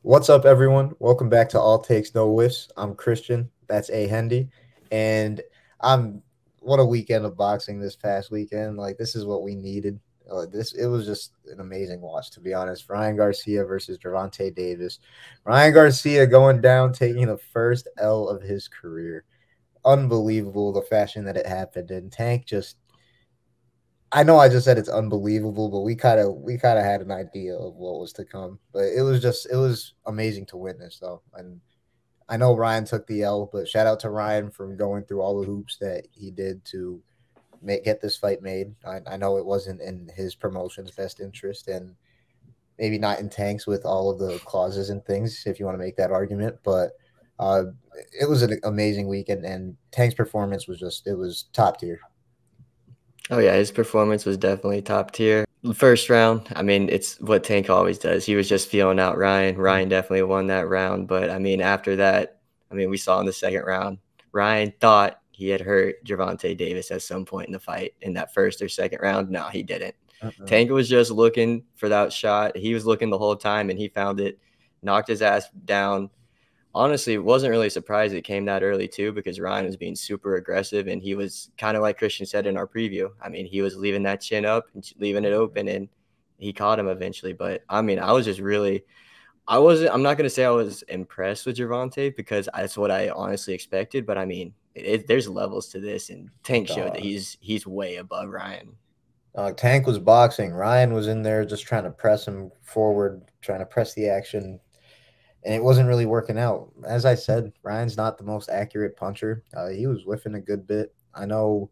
What's up, everyone? Welcome back to All Takes No Whiffs. I'm Christian. That's A Hendy, and I'm what a weekend of boxing this past weekend. Like this is what we needed. This it was just an amazing watch, to be honest. Ryan Garcia versus Gervonta Davis. Ryan Garcia going down, taking the first L of his career. Unbelievable the fashion that it happened. And Tank just I know I just said it's unbelievable, but we kind of had an idea of what was to come. But it was amazing to witness though. And I know Ryan took the L, but shout out to Ryan for going through all the hoops that he did to get this fight made. I know it wasn't in his promotion's best interest, and maybe not in Tank's with all of the clauses and things, if you want to make that argument. But uh, it was an amazing weekend, and Tank's performance was just it was top tier. Oh yeah, his performance was definitely top tier. First round, I mean, it's what Tank always does. He was just feeling out Ryan. Ryan definitely won that round, but I mean, after that, I mean, we saw in the second round, Ryan thought he had hurt Gervonta Davis at some point in the fight in that first or second round. No, he didn't. Uh-uh. Tank was just looking for that shot. He was looking the whole time, and he found it, knocked his ass down. Honestly, wasn't really surprised it came that early too, because Ryan was being super aggressive, and he was kind of like Christian said in our preview. I mean, he was leaving that chin up and leaving it open, and he caught him eventually. But I mean, I was just really, I'm not gonna say I was impressed with Gervonta because that's what I honestly expected. But I mean, there's levels to this, and Tank showed that Dog. he's way above Ryan. Tank was boxing. Ryan was in there just trying to press him forward, trying to press the action, and it wasn't really working out. As I said, Ryan's not the most accurate puncher. He was whiffing a good bit. I know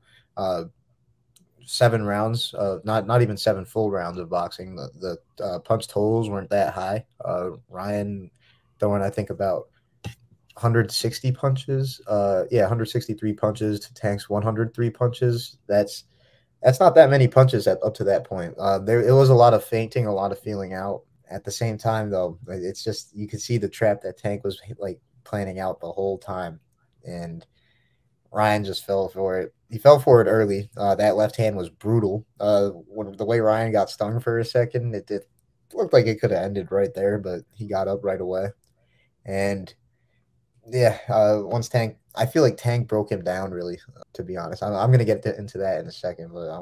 7 rounds, not even 7 full rounds of boxing. The punch totals weren't that high. Ryan throwing, I think, about 160 punches. Yeah, 163 punches to Tank's 103 punches. That's not that many punches up to that point. There it was a lot of feinting, a lot of feeling out. At the same time, though, it's just you could see the trap that Tank was like planning out the whole time, and Ryan just fell for it. He fell for it early. That left hand was brutal. When the way Ryan got stung for a second, it looked like it could have ended right there, but he got up right away. And yeah, once Tank, I feel like Tank broke him down really. To be honest, I'm gonna get into that in a second, but I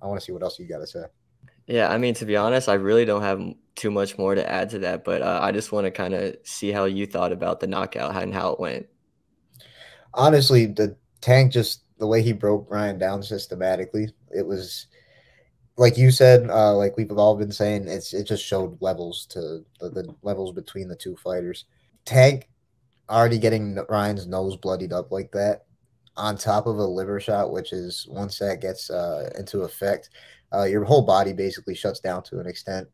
want to see what else you got to say. Yeah, I mean, to be honest, I really don't have too much more to add to that, but I just want to kind of see how you thought about the knockout and how it went. Honestly, the Tank just the way he broke Ryan down systematically, it was like you said, like we've all been saying, it just showed levels to the levels between the two fighters. Tank already getting Ryan's nose bloodied up like that, on top of a liver shot, which is once that gets into effect, your whole body basically shuts down to an extent.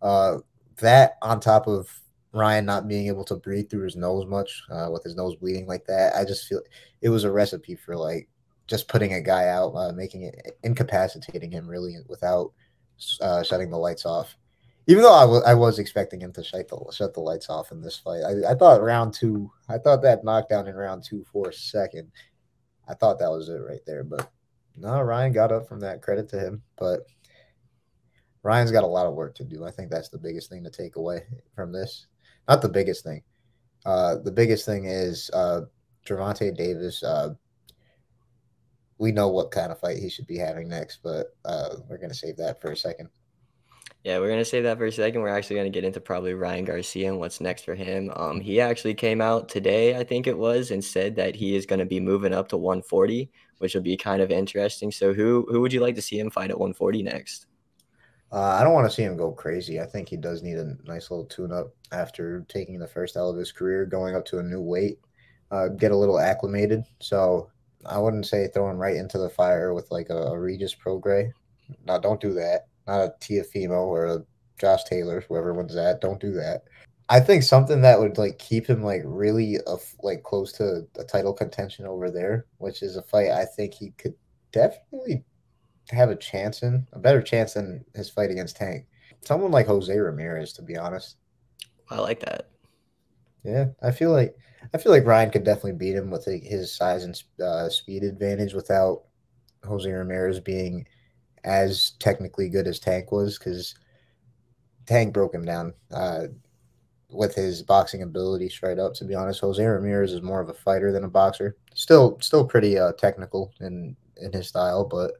Uh, that on top of Ryan not being able to breathe through his nose much, with his nose bleeding like that, I just feel it was a recipe for like just putting a guy out, making it incapacitating him really without shutting the lights off. Even though I was expecting him to shut the lights off in this fight, I thought round two, I thought that knockdown in round two for a second, I thought that was it right there. But no, Ryan got up from that. Credit to him, but Ryan's got a lot of work to do. I think that's the biggest thing to take away from this. Not the biggest thing. The biggest thing is Gervonta Davis. We know what kind of fight he should be having next, but we're gonna save that for a second. Yeah, we're gonna save that for a second. We're actually gonna get into probably Ryan Garcia and what's next for him. He actually came out today, I think it was, and said that he is gonna be moving up to 140, which will be kind of interesting. So who would you like to see him fight at 140 next? I don't want to see him go crazy. I think he does need a nice little tune up after taking the first L of his career, going up to a new weight, get a little acclimated. So I wouldn't say throw him right into the fire with like a Regis Prograis. No, don't do that. Not a Tiafimo or a Josh Taylor, whoever wins that. Don't do that. I think something that would like keep him like really like close to a title contention over there, which is a fight I think he could definitely have a chance in, a better chance than his fight against Tank. Someone like Jose Ramirez, to be honest. I like that. Yeah, I feel like Ryan could definitely beat him with like, his size and speed advantage without Jose Ramirez being as technically good as Tank was, because Tank broke him down. with his boxing ability straight up. To be honest, Jose Ramirez is more of a fighter than a boxer. Still pretty technical in his style, but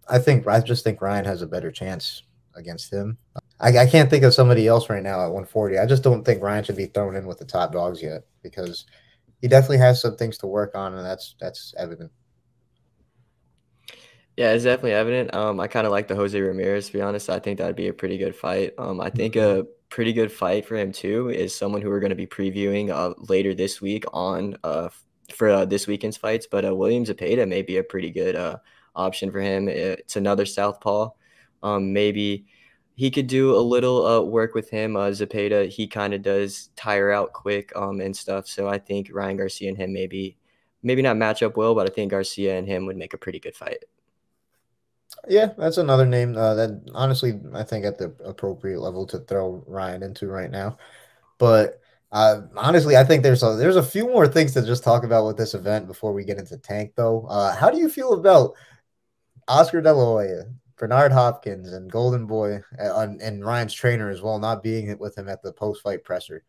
I just think Ryan has a better chance against him. I can't think of somebody else right now at 140. I just don't think Ryan should be thrown in with the top dogs yet because he definitely has some things to work on, and that's evident. Yeah, it's definitely evident. I kind of like the Jose Ramirez, to be honest. I think that'd be a pretty good fight. I think a pretty good fight for him too is someone who we're going to be previewing later this week on for this weekend's fights. But William Zepeda may be a pretty good option for him. It's another southpaw. Maybe he could do a little work with him. Zepeda, he kind of does tire out quick and stuff. So I think Ryan Garcia and him maybe not match up well, but I think Garcia and him would make a pretty good fight. Yeah, that's another name that honestly I think at the appropriate level to throw Ryan into right now. But honestly, I think there's a few more things to just talk about with this event before we get into Tank, though. How do you feel about Oscar De La Hoya, Bernard Hopkins, and Golden Boy, and Ryan's trainer as well, not being with him at the post fight presser?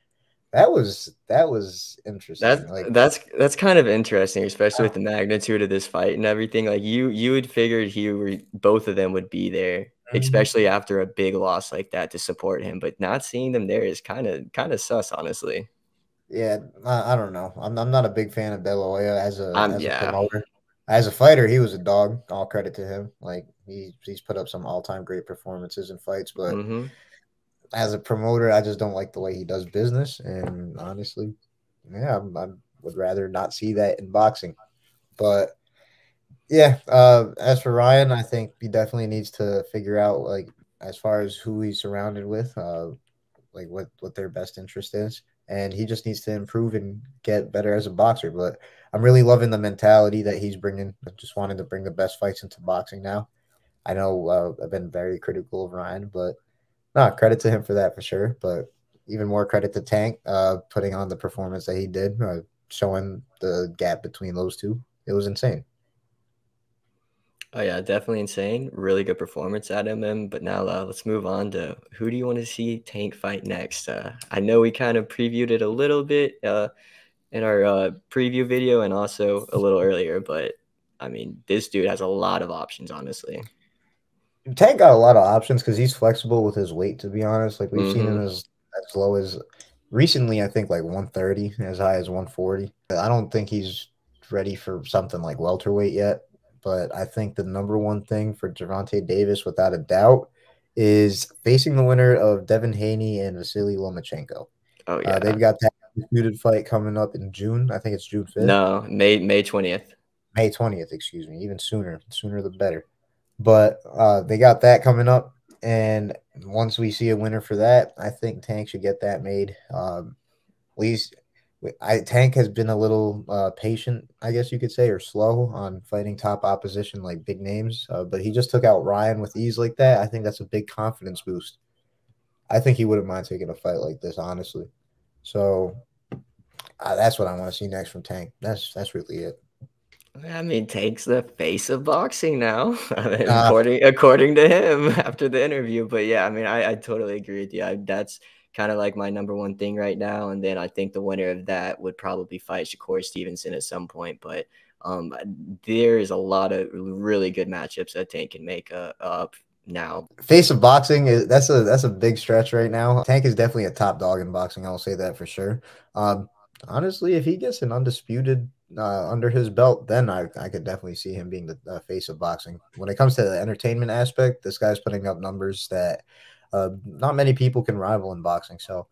That was That's interesting. Like, that's kind of interesting, especially with uh, the magnitude of this fight and everything. Like you would figured both of them would be there, mhm. especially after a big loss like that to support him. But not seeing them there is kind of sus, honestly. Yeah, I don't know. I'm not a big fan of De La Hoya as a Yeah. promoter. As a fighter, he was a dog. All credit to him. Like he's put up some all time great performances in fights, but Mm-hmm. as a promoter, I just don't like the way he does business. And honestly, yeah, I would rather not see that in boxing. But yeah, as for Ryan, I think he definitely needs to figure out like as far as who he's surrounded with, like what their best interest is, and he just needs to improve and get better as a boxer. But I'm really loving the mentality that he's bringing. I just wanted to bring the best fights into boxing now. I know I've been very critical of Ryan, but not credit to him for that for sure. But even more credit to Tank putting on the performance that he did, showing the gap between those two. It was insane. Oh yeah, definitely insane. Really good performance at MM. But now let's move on to who do you want to see Tank fight next? I know we kind of previewed it a little bit in our preview video and also a little earlier, but I mean, this dude has a lot of options, honestly. Tank got a lot of options because he's flexible with his weight. To be honest, like we've seen him Mm-hmm. as low as recently, I think like 130, as high as 140. I don't think he's ready for something like welterweight yet. But I think the number one thing for Gervonta Davis, without a doubt, is facing the winner of Devin Haney and Vasily Lomachenko. Oh They've yeah. got that disputed fight coming up in June. I think it's June 5th. No, May 20th. May 20th, excuse me, even sooner. Sooner the better. But they got that coming up. And once we see a winner for that, I think Tank should get that made. At least Tank has been a little patient, I guess you could say, or slow on fighting top opposition like big names. But he just took out Ryan with ease like that. I think that's a big confidence boost. I think he wouldn't mind taking a fight like this, honestly. So that's what I want to see next from Tank. That's really it. I mean, Tank's the face of boxing now, Uh, according to him after the interview. But yeah, I mean, I totally agree with you. That's kind of like my number one thing right now. And then I think the winner of that would probably fight Shakur Stevenson at some point. But um, there is a lot of really good matchups that Tank can make up now. Face of boxing is that's a big stretch right now. Tank is definitely a top dog in boxing. I'll say that for sure. Um, Honestly, if he gets an undisputed under his belt, then I could definitely see him being the face of boxing. When it comes to the entertainment aspect, this guy's putting up numbers that not many people can rival in boxing. So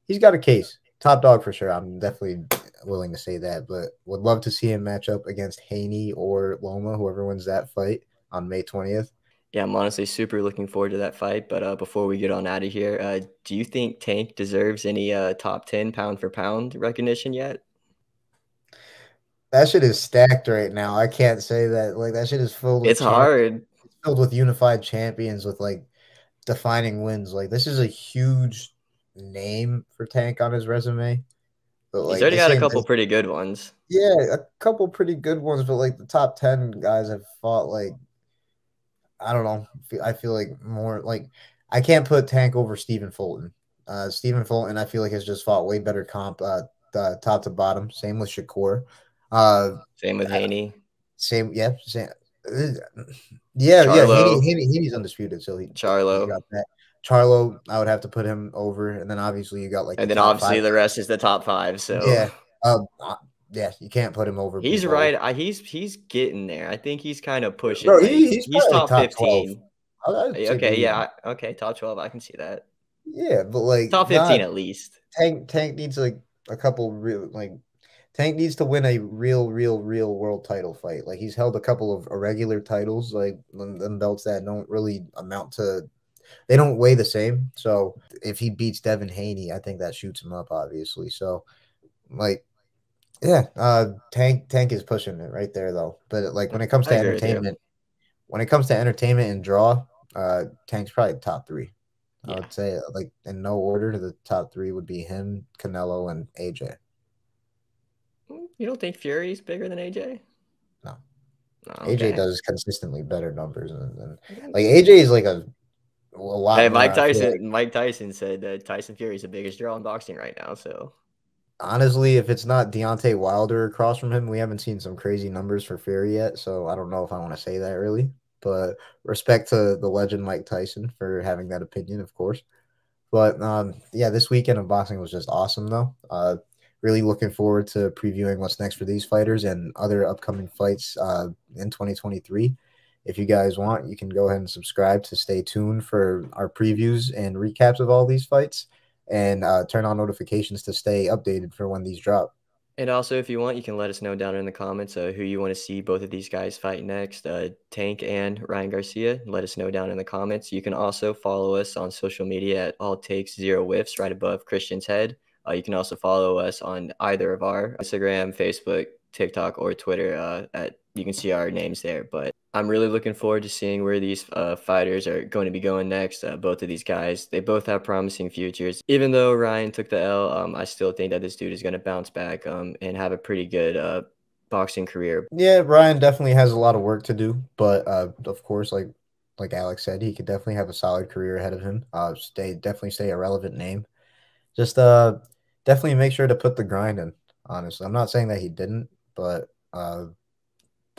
he's got a case. Top dog for sure. I'm definitely willing to say that, but would love to see him match up against Haney or Loma, whoever wins that fight on May 20th. Yeah, I'm honestly super looking forward to that fight. But before we get on out of here, do you think Tank deserves any top 10 pound for pound recognition yet? That shit is stacked right now. I can't say that. Like that shit is filled with It's champions, hard. filled with unified champions with like defining wins. Like this is a huge name for Tank on his resume. But He's like already the got a same, couple pretty good ones. yeah, a couple pretty good ones. But like the top 10 guys have fought like I don't know. I feel like more like I can't put Tank over Stephen Fulton. Stephen Fulton, I feel like has just fought way better comp, top to bottom. Same with Shakur. Uh, Same with Haney. Same, yeah, same. uh, yeah. Charlo, Haney's undisputed, so he's Charlo. got that. Charlo, I would have to put him over, and then obviously you got like the And then top five. obviously the rest is the top five. So Yeah, yeah, you can't put him over he's Bivol. right. He's getting there. I think he's kind of pushing. Bro, Like he's he's probably like top top 12. 15. I'd say Okay, maybe yeah, okay, top 12. I can see that. yeah, but like Top not 15 at least. Tank needs like a couple real like Tank needs to win a real world title fight. Like he's held a couple of irregular titles, like them belts that don't really amount to they don't weigh the same. So if he beats Devin Haney, I think that shoots him up, obviously. So like yeah, Tank is pushing it right there though. But like I agree with you. when it comes to entertainment and draw, Tank's probably top three. I Yeah. would say like in no order, the top three would be him, Canelo, and AJ. You don't think Fury's bigger than AJ? No, No, AJ okay. does consistently better numbers than like AJ is like a lot Hey, more. I feel like Mike Tyson said that Tyson Fury is the biggest draw in boxing right now. So honestly, if it's not Deontay Wilder across from him, we haven't seen some crazy numbers for Fury yet. So I don't know if I want to say that really. But respect to the legend Mike Tyson for having that opinion, of course. But yeah, this weekend of boxing was just awesome, though. Really looking forward to previewing what's next for these fighters and other upcoming fights in 2023. If you guys want, you can go ahead and subscribe to stay tuned for our previews and recaps of all these fights, and turn on notifications to stay updated for when these drop. and also, if you want, you can let us know down in the comments who you want to see both of these guys fight next, Tank and Ryan Garcia. Let us know down in the comments. You can also follow us on social media at All Takes Zero Whiffs, right above Christian's head. You can also follow us on either of our Instagram, Facebook, TikTok, or Twitter. You can see our names there. But I'm really looking forward to seeing where these fighters are going to be going next. Both of these guys, they both have promising futures. Even though Ryan took the L, I still think that this dude is going to bounce back and have a pretty good boxing career. Yeah, Ryan definitely has a lot of work to do, but of course, like Alex said, he could definitely have a solid career ahead of him. Stay a relevant name. Just definitely make sure to put the grind in. Honestly, I'm not saying that he didn't, but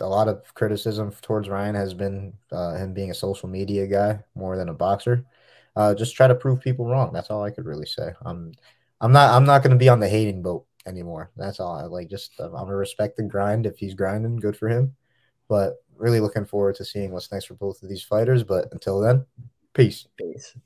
a lot of criticism towards Ryan has been him being a social media guy more than a boxer. Just try to prove people wrong. That's all I could really say. I'm not going to be on the hating boat anymore. That's all. I like. Just I'm gonna respect the grind. If he's grinding, good for him. But really looking forward to seeing what's next for both of these fighters. But until then, peace. Peace.